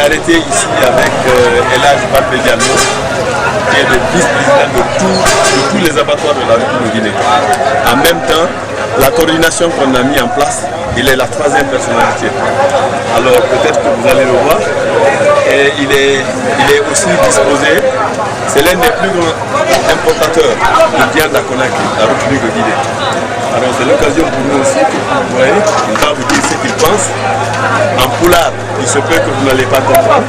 arrêté ici avec Elhadj Balde Diallo, qui est le vice-président de tous les abattoirs de la République de Guinée. En même temps, la coordination qu'on a mis en place, il est la troisième personnalité. Alors peut-être que vous allez le voir. Et il est aussi disposé, c'est l'un des plus grands importateurs de viande à Conakry, la République de Guinée. Alors c'est l'occasion pour nous aussi, vous voyez, il va vous dire ce qu'il pense. En poulard, il se peut que vous n'allez pas comprendre,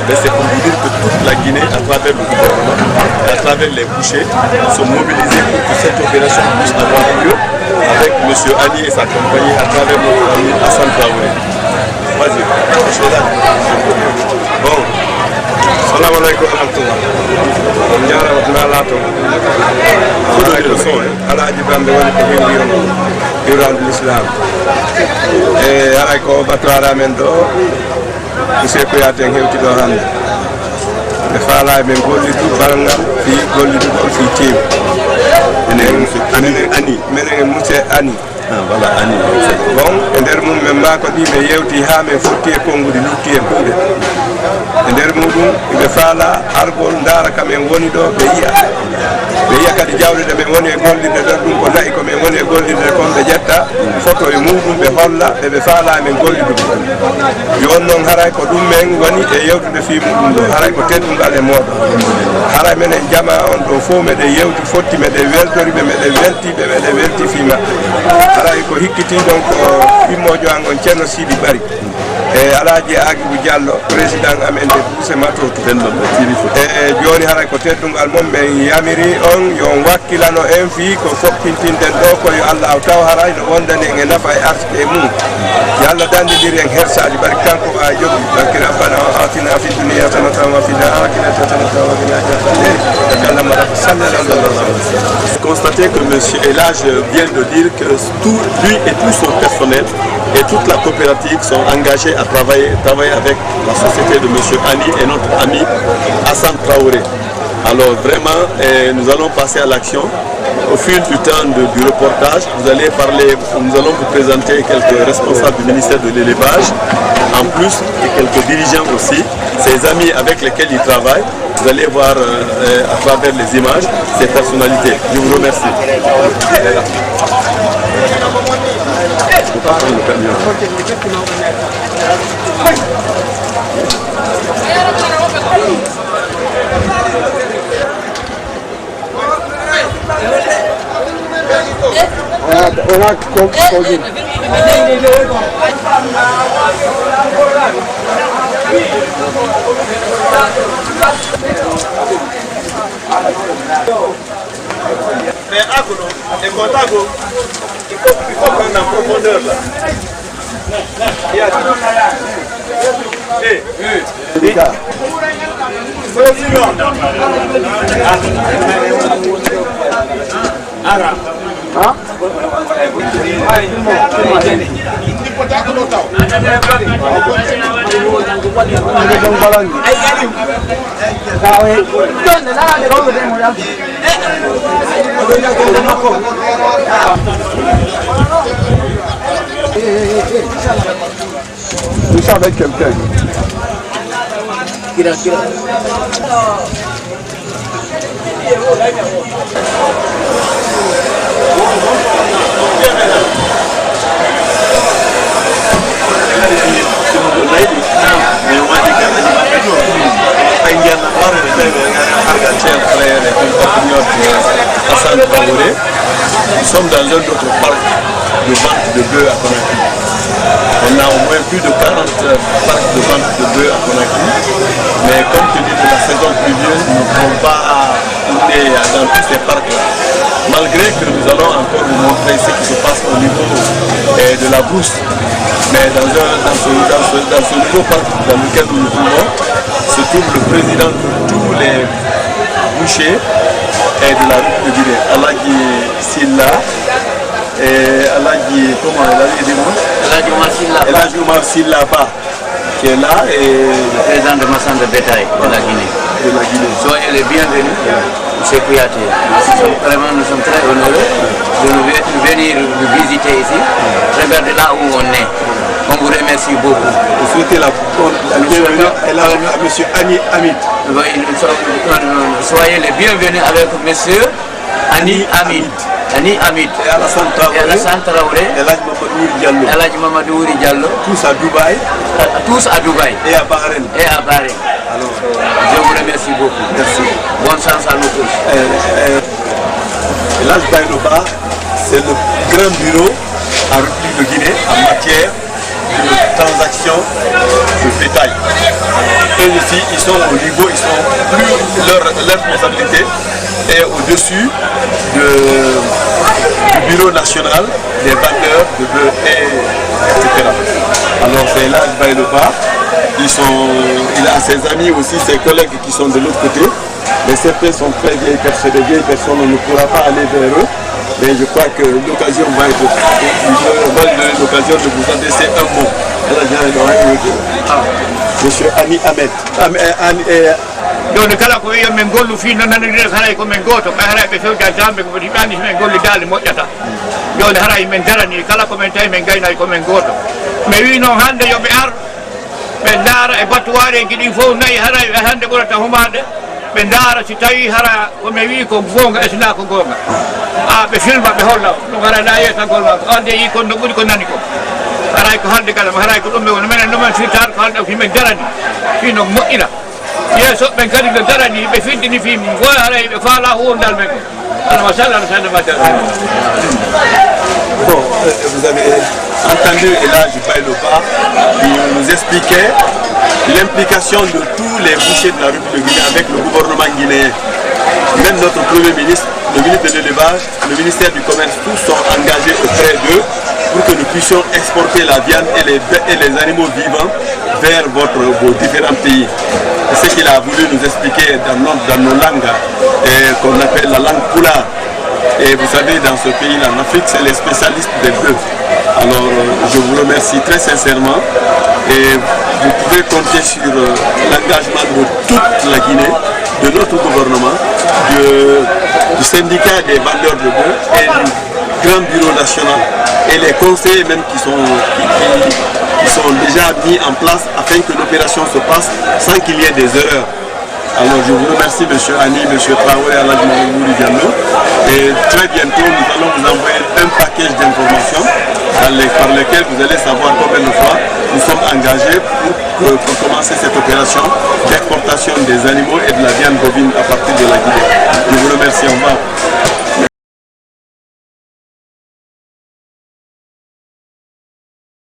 mais c'est pour vous dire que toute la Guinée, à travers le gouvernement, à travers les bouchers, sont mobilisés pour que cette opération puisse avoir lieu avec M. Ali et sa compagnie à travers notre ami Hassan Traoré. Vas-y, je suis là. Bon. Salam alaikum warahmatullah. On diara watna lato. Alhaji Bambe woni ko windiron diral l'islam. E ara ko batwara men do monsieur Kouyaté hewti do hande. E faala men gollidu balngal fi gollidu ko fi tew. Menen ani menen monsieur ani. Voilà, Annie. Bon, et dermou memba ko di me yewti ha me fotti e kongude lutti e kuude. E dermudum be faala argol ndara kamen woni do be yiya kadi jawde de be woni e gollinde do dum ko nayi ko men woni e gollinde ko be jetta photo e mudum be holla e be faala men gollidu yon non haray ko dum men woni e yewtude fi mudum do haray ko teddungal e modo haray men en jama on do fo me de yewti fotti me de weltori be me de welti be me de welti fi ma haray ko hikkiti donc immojo angon Ceerno Sidi Bari e Alhaji Agibou Diallo président amen de Bousse Matoto e joni haray ko teddungal mom be yamiri on yo wakkilano en fi ko foppintinden do ko yo Allah taw haray no wondani en nafa e artike mum yalla dandidiri en hersaji bari kanko a jogi barki rabbana atina fi dunya hasanatan wa fil akhirati hasanatan wa qina adhaban nar. Constatez que M. Elhadj vient de dire que tout, lui et tout son personnel et toute la coopérative sont engagés à travailler avec la société de M. Ali et notre ami Hassan Traoré. Alors vraiment, nous allons passer à l'action. Au fil du temps du reportage, nous allons vous présenter quelques responsables du ministère de l'élevage, en plus et quelques dirigeants aussi, ses amis avec lesquels il travaille. Vous allez voir à travers les images ces personnalités. Je vous remercie. Mais Agono, et Contago, il faut prendre en profondeur là. Nous sommes avec quelqu'un. Nous sommes dans un autre parc de vente de bœufs à Conakry. On a au moins plus de 40 parcs de vente de bœufs à Conakry. Mais compte tenu de la saison pluvieuse, nous ne pouvons pas aller dans tous ces parcs-là. Malgré que nous allons encore vous montrer ce qui se passe au niveau de la brousse. Mais dans ce nouveau parc dans lequel nous nous trouvons, se trouve le président de tous les bouchers et de la rue de Guinée, Alhaji Silla et Alhaji, comment Alhaji Omar Silla Ba, qui est là, et le président de Massan de bétail de la Guinée. Soyez les bienvenus. M. Kouyaté. Vraiment, nous sommes très honoreux de venir nous visiter ici. Regardez là où on est. On vous remercie beaucoup. Vous souhaitez la bienvenue à M. Ani Hamid. Soyez les bienvenus avec M. Ani Hamid. Ani Hamid. Et Alassane Traoré. El Hadj Mamadou Diallo. Tous à Dubaï. Tous à Dubaï. Et à Bahreïn. Et à Bahreïn. Alors, je vous remercie beaucoup. Merci. Bonne chance à nous tous. El Hadj Bayloba, c'est le grand bureau en République de Guinée en matière de transactions de bétail. Et ici, ils sont au niveau, ils sont plus leur responsabilité est au-dessus du bureau national des vendeurs de bœufs, etc. Alors c'est El Hadj Bayloba, il a ses amis aussi, ses collègues qui sont de l'autre côté, mais certains sont très vieilles personnes, on ne pourra pas aller vers eux. Mais je crois que l'occasion va être l'occasion de vous adresser un mot. Monsieur Ani Ahmed. Joni kala ko wiya men gollu fi non nanodire haray ko men goto ka haray be fewja jambe ko dimani men golli dal moƴƴata joni haray men darani kala ko men tawi men gaynay ko men goto mais wi noon hande yoɓe ar ɓe daara e battuware giɗi fof nayi haray ɓe hande ɓurata humade ɓe daara si tawi hara komi wi ko gonga esna ko gonga ɓe filma ɓe holla ɗum harana yeytagol ma ko ande yi kon no ɓuuri ko nani ko haray ko halde galam haray ko ɗum ɓe woni minen ɗumen firtata ko halɗa fimen darani fino moƴƴina yeeso ɓen kadi ɓe darani ɓe findini fi mum fof haray ɓe faala hurdal men alama sallah no sande madde. Bon, vous avez entendu El Hadj Bayloba qui nous expliquait l'implication de tous les bouchers de la République de Guinée avec le gouvernement guinéen. Même notre Premier ministre, le ministre de l'élevage, le ministère du Commerce, tous sont engagés auprès d'eux pour que nous puissions exporter la viande et les animaux vivants vers vos différents pays. C'est ce qu'il a voulu nous expliquer dans nos langues qu'on appelle la langue poulard. Et vous savez, dans ce pays, en Afrique, c'est les spécialistes des bœufs. Alors, je vous remercie très sincèrement et vous pouvez compter sur l'engagement de toute la Guinée, de notre gouvernement, du syndicat des vendeurs de bœufs et du grand bureau national et les conseillers même qui sont déjà mis en place afin que l'opération se passe sans qu'il y ait des erreurs. Alors je vous remercie M. Ani, M. Traoré, El Hadj Mamadou Diallo et très bientôt nous allons vous envoyer un package d'informations par lesquelles vous allez savoir combien de fois nous sommes engagés pour commencer cette opération d'exportation des animaux et de la viande bovine à partir de la Guinée. Je vous remercie, au revoir.